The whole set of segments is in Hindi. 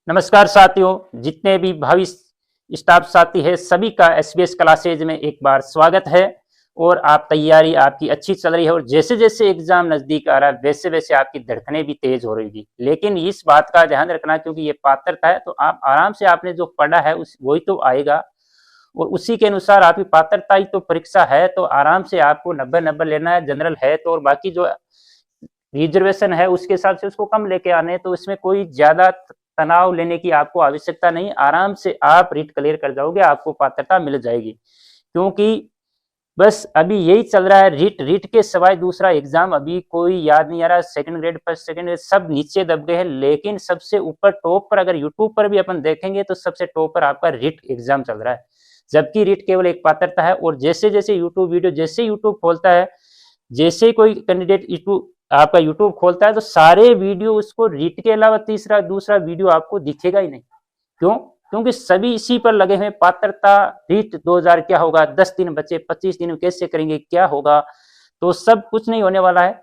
नमस्कार साथियों, जितने भी भावी स्टाफ साथी है सभी का एसबीएस क्लासेज में एक बार स्वागत है। और आप तैयारी आपकी अच्छी चल रही है और जैसे जैसे एग्जाम नजदीक आ रहा है वैसे वैसे आपकी धड़कनें भी तेज हो रही है। लेकिन इस बात का ध्यान रखना क्योंकि ये पात्रता है, तो आप आराम से आपने जो पढ़ा है उस वही तो आएगा और उसी के अनुसार आपकी पात्रता ही तो परीक्षा है, तो आराम से आपको 90 लेना है। जनरल है तो और बाकी जो रिजर्वेशन है उसके हिसाब से उसको कम लेके आने, तो इसमें कोई ज्यादा तनाव लेने की आपको आवश्यकता नहीं। आराम से आप रीट क्लियर कर जाओगे, आपको पात्रता मिल जाएगी। क्योंकि बस अभी यही चल रहा है, रीट रीट के सिवाय दूसरा एग्जाम अभी कोई याद नहीं आ रहा। Second grade first second grade सब नीचे दब गए हैं, लेकिन सबसे ऊपर टॉप पर अगर यूट्यूब पर भी अपन देखेंगे तो सबसे टॉप पर आपका रीट एग्जाम चल रहा है। जबकि रीट केवल एक पात्रता है और जैसे जैसे यूट्यूब वीडियो जैसे यूट्यूब खोलता है, जैसे कोई कैंडिडेट आपका यूट्यूब खोलता है तो सारे वीडियो उसको रीट के अलावा तीसरा दूसरा वीडियो आपको दिखेगा ही नहीं। क्यों? क्योंकि सभी इसी पर लगे हुए। पात्रता रीट 2000 क्या होगा, 10 दिन बचे, 25 दिन में कैसे करेंगे, क्या होगा, तो सब कुछ नहीं होने वाला है।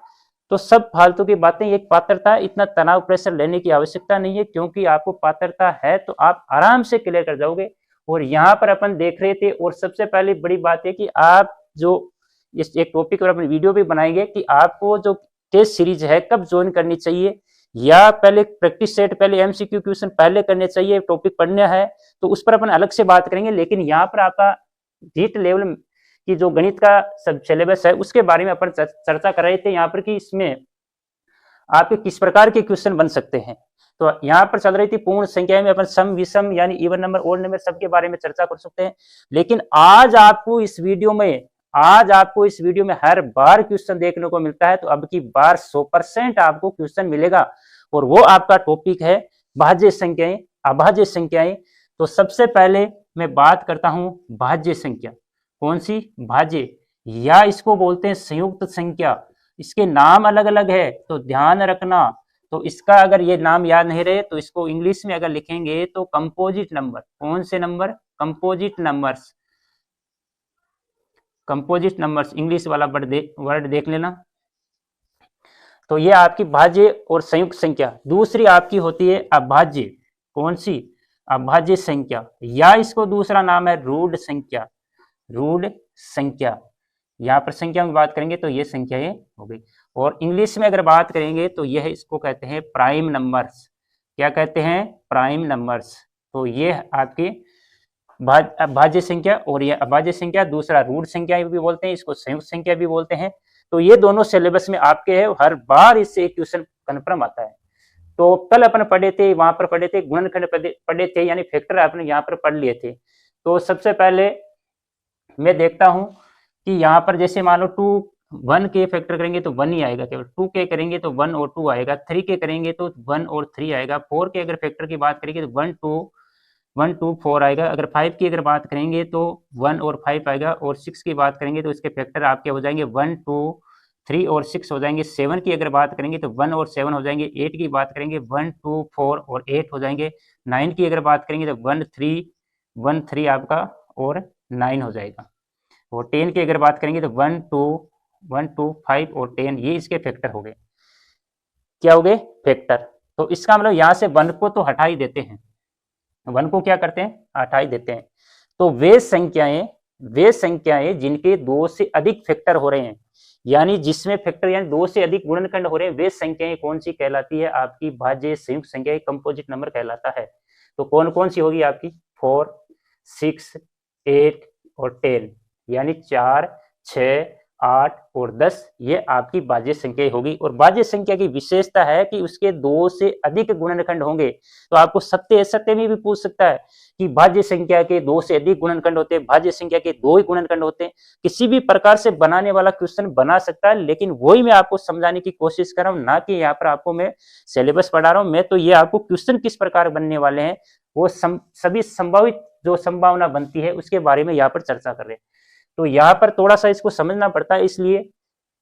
तो सब फालतू की बातें। एक पात्रता है, इतना तनाव प्रेशर लेने की आवश्यकता नहीं है क्योंकि आपको पात्रता है तो आप आराम से क्लियर कर जाओगे। और यहाँ पर अपन देख रहे थे, और सबसे पहले बड़ी बात है कि आप जो इस एक टॉपिक पर अपनी वीडियो भी बनाएंगे कि आपको जो टेस्ट सीरीज है कब ज्वाइन करनी चाहिए, या पहले प्रैक्टिस सेट पहले एमसीक्यू क्वेश्चन पहले करने चाहिए, टॉपिक पढ़ना है तो उस पर अपन अलग से बात करेंगे। लेकिन यहाँ पर आपका रीट लेवल की जो गणित का सब सिलेबस है उसके बारे में अपन चर्चा कर रहे थे यहाँ पर कि इसमें आपके किस प्रकार के क्वेश्चन बन सकते हैं। तो यहाँ पर चल रही थी पूर्ण संख्या में अपन सम विषम यानी इवन नंबर ओड नंबर सबके बारे में चर्चा कर सकते हैं। लेकिन आज आपको इस वीडियो में हर बार क्वेश्चन देखने को मिलता है, तो अब की बार 100% आपको क्वेश्चन मिलेगा और वो आपका टॉपिक है भाज्य संख्याएं, अभाज्य संख्याएं। तो सबसे पहले मैं बात करता हूं भाज्य संख्या। कौन सी? भाज्य, या इसको बोलते हैं संयुक्त संख्या। इसके नाम अलग अलग है तो ध्यान रखना। तो इसका अगर ये नाम याद नहीं रहे तो इसको इंग्लिश में अगर लिखेंगे तो कंपोजिट नंबर। कौन से number? Composite numbers. Composite numbers English वाला वर्ड देख लेना। तो ये आपकी भाज्य और संयुक्त संख्या। दूसरी आपकी होती है अभाज्य। कौन सी? अभाज्य संख्या, या इसको दूसरा नाम है रूढ़ संख्या। रूढ़ संख्या, यहाँ पर संख्या में बात करेंगे तो ये संख्याएं हो गई। और इंग्लिश में अगर बात करेंगे तो यह इसको कहते हैं प्राइम नंबर्स। क्या कहते हैं? Prime numbers. तो ये आपके भाज्य संख्या और ये अभाज्य संख्या। दूसरा रूढ़ संख्या भी बोलते हैं, इसको संयुक्त संख्या भी बोलते हैं। तो ये दोनों सिलेबस में आपके है, हर बार इससे एक क्वेश्चन कन्फर्म आता है। तो कल अपन पढ़े थे, वहां पर पढ़े थे गुणनखंड पढ़े थे, यानी फैक्टर आपने यहाँ पर पढ़ लिए थे। तो सबसे पहले मैं देखता हूं कि यहाँ पर जैसे मान लो 1 के फैक्टर करेंगे तो 1 ही आएगा, केवल 2 के करेंगे तो 1 और 2 आएगा, 3 के करेंगे तो 1 और 3 आएगा, 4 के अगर फैक्टर की बात करेंगे तो 1 2 4 आएगा, अगर 5 की अगर बात करेंगे तो 1 और 5 आएगा, और 6 की बात करेंगे तो इसके फैक्टर आपके हो जाएंगे 1 2 3 और 6 हो जाएंगे। 7 की अगर बात करेंगे तो 1 और 7 हो जाएंगे। 8 की बात करेंगे 1 2 4 और 8 हो जाएंगे। 9 की अगर बात करेंगे तो 1 3 आपका और 9 हो जाएगा। और 10 की अगर बात करेंगे तो 1 2 5 और 10, ये इसके फैक्टर हो गए। क्या हो गए? फैक्टर। तो इसका मतलब यहाँ से 1 को तो हटा ही देते हैं, 1 को क्या करते हैं? हटा ही देते हैं। तो वे संख्याएं जिनके 2 से अधिक फैक्टर हो रहे हैं, यानी जिसमें फैक्टर यानी 2 से अधिक गुणनखंड हो रहे हैं, वे संख्याएं कौन सी कहलाती है? आपकी भाज्य संयुक्त संख्या, कंपोजिट नंबर कहलाता है। तो कौन कौन सी होगी आपकी? 4 6 8 और 10, यानी 4 6 8 और 10, ये आपकी भाज्य संख्या होगी। और भाज्य संख्या की विशेषता है कि उसके 2 से अधिक गुणनखंड होंगे। तो आपको सत्य असत्य में भी पूछ सकता है कि भाज्य संख्या के 2 से अधिक गुणनखंड होते हैं, भाज्य संख्या के 2 ही गुणनखंड होते हैं। किसी भी प्रकार से बनाने वाला क्वेश्चन बना सकता है, लेकिन वही मैं आपको समझाने की कोशिश कर रहा हूँ, ना कि यहाँ पर आपको मैं सिलेबस पढ़ा रहा हूँ। मैं तो ये आपको क्वेश्चन किस प्रकार बनने वाले हैं वो सभी संभावित जो संभावना बनती है उसके बारे में यहाँ पर चर्चा कर रहे हैं। तो यहाँ पर थोड़ा सा इसको समझना पड़ता है। इसलिए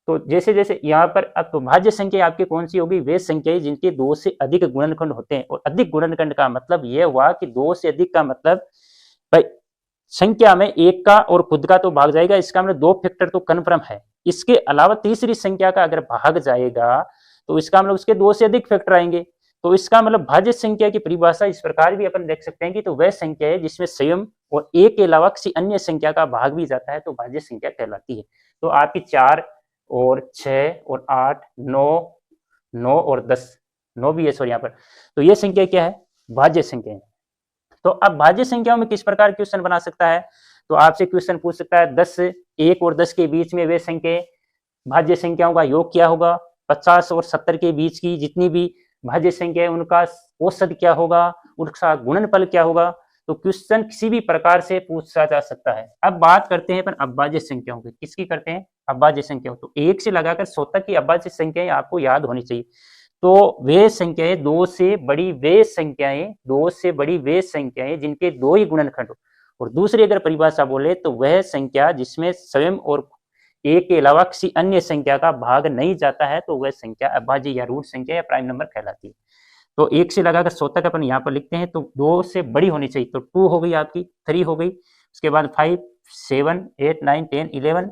तो जैसे जैसे यहाँ पर अब तो भाज्य संख्या आपकी कौन सी होगी? वे संख्याएं जिनके 2 से अधिक गुणनखंड होते हैं। और अधिक गुणनखंड का मतलब यह हुआ कि 2 से अधिक का मतलब भाई संख्या में एक का और खुद का तो भाग जाएगा, इसका मतलब 2 फैक्टर तो कन्फर्म है। इसके अलावा तीसरी संख्या का अगर भाग जाएगा तो इसका मतलब उसके 2 से अधिक फैक्टर आएंगे। तो इसका मतलब भाज्य संख्या की परिभाषा इस प्रकार भी अपन देख सकते हैं कि तो वह संख्या है जिसमें स्वयं और एक के अलावा किसी अन्य संख्या का भाग भी जाता है तो भाज्य संख्या कहलाती है। तो आपकी 4 और 6 और 8, 9, 9 और 10, 9 भी है सॉरी यहाँ पर, तो ये संख्या क्या है? भाज्य संख्या है। तो अब भाज्य संख्याओं में किस प्रकार क्वेश्चन बना सकता है? तो आपसे क्वेश्चन पूछ सकता है 10, 1 और 10 के बीच में वे संख्या भाज्य संख्याओं का योग क्या होगा? 50 और 70 के बीच की जितनी भी भाज्य संख्या है उनका औसत क्या होगा? उनका गुणनफल क्या होगा? तो क्वेश्चन किसी भी प्रकार से पूछा जा सकता है। अब बात करते हैं अपन अभाज्य संख्याओं की। किसकी करते हैं? अभाज्य संख्याओं। तो 1 से लगाकर 100 तक की अभाज्य संख्याएं आपको याद होनी चाहिए। तो वे संख्याएं दो से बड़ी वे संख्याएं जिनके दो ही गुणनखंड हो। और दूसरी अगर परिभाषा बोले तो वह संख्या जिसमें स्वयं और एक के अलावा किसी अन्य संख्या का भाग नहीं जाता है तो वह संख्या अभाज्य या रूट संख्या या प्राइम नंबर कहलाती है। तो 1 से लगाकर 100 तक अपन यहाँ पर लिखते हैं, तो 2 से बड़ी होनी चाहिए। तो 2 हो गई आपकी, 3 हो गई, उसके बाद 5, 7, 8, 9, 10, 11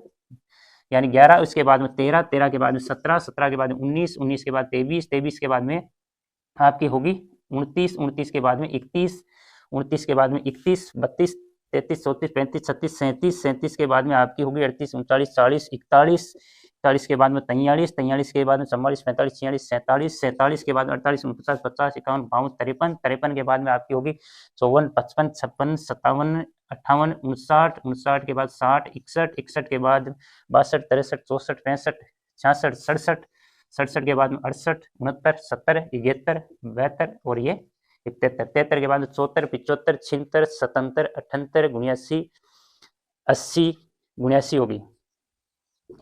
यानी 11, उसके बाद में 13, 13 के बाद में 17, 17 के बाद में 19, 19 के बाद 23, 23 के बाद में आपकी होगी 29, 29 के बाद में 31, 29 के बाद में 31, 32, 33, 34, 35, 36, 37, 37 के बाद में आपकी होगी 38, 39, 40, 41, 41 के बाद में 43, 43 के बाद में 44, 45, 46, 47, 47 के बाद में 48, 49, 50, 51, 52, 53, 53 के बाद में आपकी होगी 54, 55, 56, 57, 58, 59, 59 के बाद 60, 61, 61 के बाद 62, 63, 64, 65, 66, 67, 67 के बाद में 68, 69, 70, 71, 72 और ये 73, 73 के बाद में 74, 75, 76, 77, 78, 79, 80, 79 होगी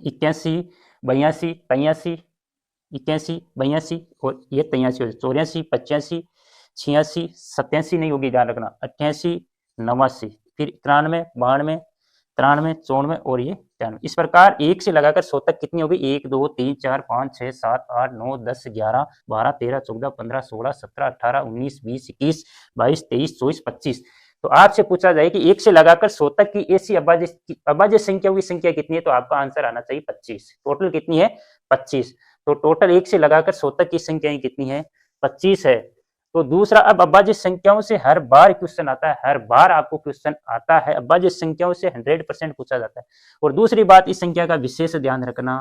81, 82, 83, 81, 82 और ये 83 हो, 84, 85, 86, 87 नहीं होगी, ध्यान रखना, 88, 89, फिर 93, 92, 93, 94 और ये 93। इस प्रकार 1 से लगाकर 100 तक कितनी होगी? 1, 2, 3, 4, 5, 6, 7, 8, 9, 10, 11, 12, 13, 14, 15, 16, 17, 18, 19, 20, 21, 22, 23, 24, 25। तो आपसे पूछा जाए कि 1 से लगाकर 100 तक की ऐसी अभाज्य संख्याओं की संख्या कितनी है, तो आपका आंसर आना चाहिए 25। टोटल कितनी है? 25। तो टोटल 1 से लगाकर 100 तक की संख्याएं कितनी है? 25 है। तो दूसरा, अब अभाज्य संख्याओं से हर बार क्वेश्चन आता है, हर बार आपको क्वेश्चन आता है, अभाज्य संख्याओं से 100% पूछा जाता है। और दूसरी बात, इस संख्या का विशेष ध्यान रखना,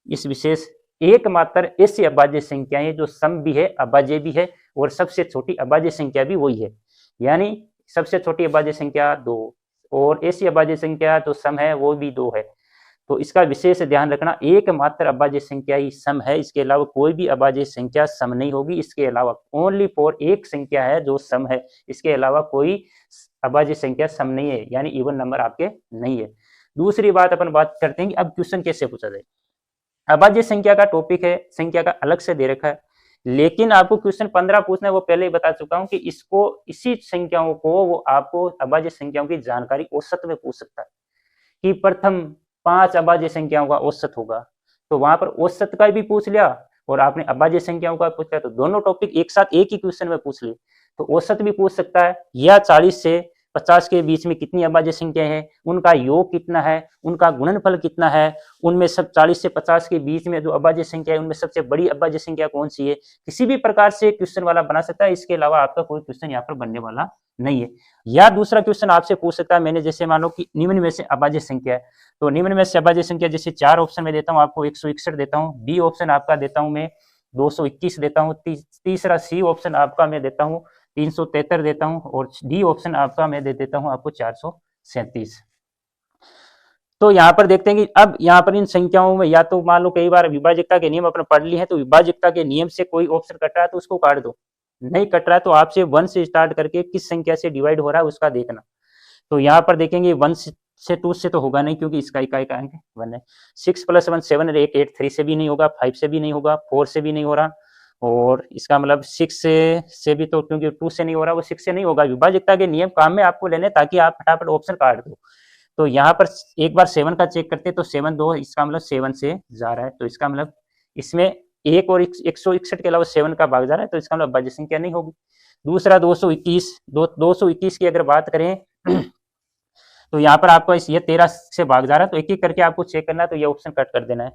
इस विशेष एकमात्र ऐसी अभाज्य संख्याएं जो सम भी है, अभाज्य भी है, और सबसे छोटी अभाज्य संख्या भी वही है। यानी सबसे छोटी अभाज्य संख्या 2 और ऐसी अभाज्य संख्या जो सम है वो भी 2 है। तो इसका विशेष ध्यान रखना, एकमात्र अभाज्य संख्या ही सम है, इसके अलावा कोई भी अभाज्य संख्या सम नहीं होगी। इसके अलावा ओनली फॉर एक संख्या है जो सम है, इसके अलावा कोई अभाज्य संख्या सम नहीं है, यानी इवन नंबर आपके नहीं है। दूसरी बात अपन बात करते हैं कि अब क्वेश्चन कैसे पूछा जाए। अभाज्य संख्या का टॉपिक है, संख्या का अलग से दे रखा है, लेकिन आपको क्वेश्चन 15 पूछना है, वो पहले ही बता चुका हूं कि इसको इसी संख्याओं को वो आपको अभाज्य संख्याओं की जानकारी औसत में पूछ सकता है कि प्रथम 5 अभाज्य संख्याओं का औसत होगा, तो वहां पर औसत का भी पूछ लिया और आपने अभाज्य संख्याओं का पूछ लिया, तो दोनों टॉपिक एक साथ एक ही क्वेश्चन में पूछ लिए। तो औसत भी पूछ सकता है, या 40 से 50 के बीच में कितनी अभाज्य संख्या है, उनका योग कितना है, उनका गुणनफल कितना है, उनमें सब 40 से 50 के बीच में जो अभाज्य संख्या है उनमें सबसे बड़ी अभाज्य संख्या कौन सी है, किसी भी प्रकार से क्वेश्चन वाला बना सकता है। इसके अलावा आपका कोई क्वेश्चन यहाँ पर बनने वाला नहीं है। या दूसरा क्वेश्चन आपसे पूछ सकता है, मैंने जैसे मानो कि निम्न में से अभाज्य संख्या है, तो निम्न में से अभाज्य संख्या जैसे 4 ऑप्शन में देता हूँ आपको, 161 देता हूँ, बी ऑप्शन आपका देता हूँ मैं 221 देता हूँ, तीसरा सी ऑप्शन आपका मैं देता हूँ 373 देता हूं, और डी ऑप्शन आपका मैं दे देता हूं आपको 437। तो यहां पर देखते हैं कि अब यहां पर इन संख्याओं में या तो मान लो कई बार विभाजकता के नियम अपने पढ़ लिए हैं, तो विभाजकता के नियम से कोई ऑप्शन कट रहा है तो उसको काट दो, नहीं कट रहा है तो आपसे 1 से स्टार्ट करके किस संख्या से डिवाइड हो रहा है उसका देखना। तो यहाँ पर देखेंगे 1 से 2 से तो होगा नहीं, क्योंकि इसका इकाई का अंक 1 है। 6 + 1 7 8 8 3 से भी नहीं होगा, 5 से भी नहीं होगा, 4 से भी नहीं हो रहा, और इसका मतलब 6 से भी, तो क्योंकि 2 से नहीं हो रहा वो 6 से नहीं होगा। विभाजकता के नियम काम में आपको लेने ताकि आप फटाफट ऑप्शन काट दो। तो यहाँ पर एक बार 7 का चेक करते, तो 7 2, इसका मतलब 7 से जा रहा है, तो इसका मतलब इसमें 1 और 161 के अलावा 7 का भाग जा रहा है, तो इसका मतलब अभाज्य संख्या नहीं होगी। दूसरा 221 की अगर बात करें तो यहाँ पर आपको ये 13 से भाग जा रहा है, तो एक एक करके आपको चेक करना है, तो ये ऑप्शन कट कर देना है।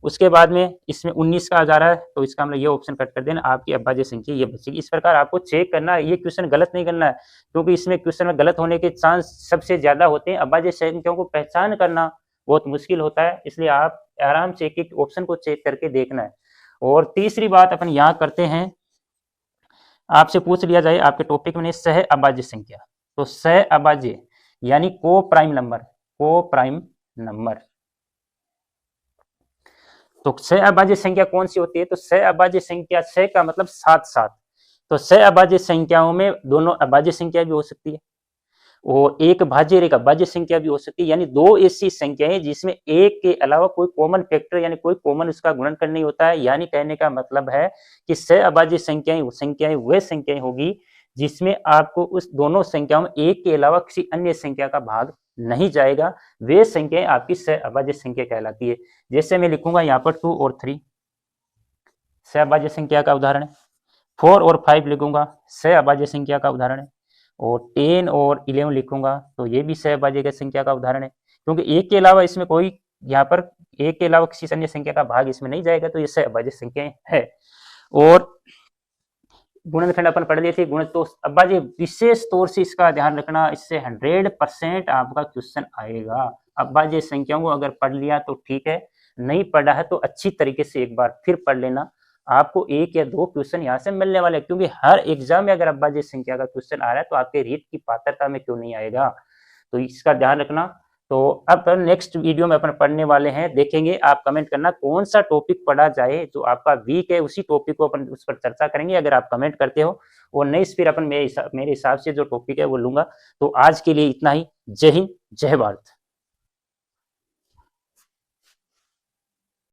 उसके बाद में इसमें 19 का आ जा रहा है, तो इसका मतलब ये ऑप्शन कट कर देना, आपकी अभाज्य संख्या ये बचेगी। इस प्रकार आपको चेक करना है, ये क्वेश्चन गलत नहीं करना है, क्योंकि इसमें क्वेश्चन में गलत होने के चांस सबसे ज्यादा होते हैं। अभाज्य संख्याओं को पहचान करना बहुत मुश्किल होता है, इसलिए आप आराम से एक एक ऑप्शन को चेक करके देखना है। और तीसरी बात अपन यहाँ करते हैं, आपसे पूछ लिया जाए आपके टॉपिक में सह अभाज्य संख्या, तो सह अभाज्य यानी को प्राइम नंबर, को प्राइम नंबर। तो सह अभाज्य संख्या कौन सी होती है, तो सह अभाज्य संख्या, सह का मतलब साथ साथ, तो सह अभाज्य संख्याओं में दोनों अभाज्य संख्या भी हो सकती है और एक भाज्य और एक अभाज्य संख्या भी हो सकती है, यानी दो ऐसी संख्याएं जिसमें एक के अलावा कोई कॉमन फैक्टर यानी कोई कॉमन उसका गुणनखंड नहीं होता है। यानी कहने का मतलब है कि सह अभाज्य संख्याएं वह संख्याएं होगी जिसमें आपको उस दोनों संख्याओं में एक के अलावा किसी अन्य संख्या का भाग नहीं जाएगा, वे संख्याएं आपकी सह अभाज्य संख्या कहलाती है। जैसे मैं लिखूंगा यहाँ पर 2 और 3 सह अभाज्य संख्या का उदाहरण है, 4 और 5 लिखूंगा सह अभाज्य संख्या का उदाहरण है, और 10 और 11 लिखूंगा तो ये भी सह अभाज्य संख्या का उदाहरण है, क्योंकि एक के अलावा इसमें कोई, यहाँ पर एक के अलावा किसी अन्य संख्या का भाग इसमें नहीं जाएगा, तो ये सह अभाज्य संख्याएं है। और गुणनखंड अपन पढ़ लिए थे, गुण तो अभाज्य विशेष तौर से इसका ध्यान रखना, इससे 100% आपका क्वेश्चन आएगा। अभाज्य संख्याओं को अगर पढ़ लिया तो ठीक है, नहीं पढ़ा है तो अच्छी तरीके से एक बार फिर पढ़ लेना, आपको 1 या 2 क्वेश्चन यहाँ से मिलने वाले, क्योंकि हर एग्जाम में अगर अभाज्य संख्या का क्वेश्चन आ रहा है तो आपके रीट की पात्रता में क्यों नहीं आएगा, तो इसका ध्यान रखना। तो अब नेक्स्ट वीडियो में अपन पढ़ने वाले हैं, देखेंगे, आप कमेंट करना कौन सा टॉपिक पढ़ा जाए जो आपका वीक है, उसी टॉपिक को अपन उस पर चर्चा करेंगे अगर आप कमेंट करते हो, और नहीं फिर अपन मेरे हिसाब से जो टॉपिक है वो लूंगा। तो आज के लिए इतना ही। जय हिंद, जय भारत।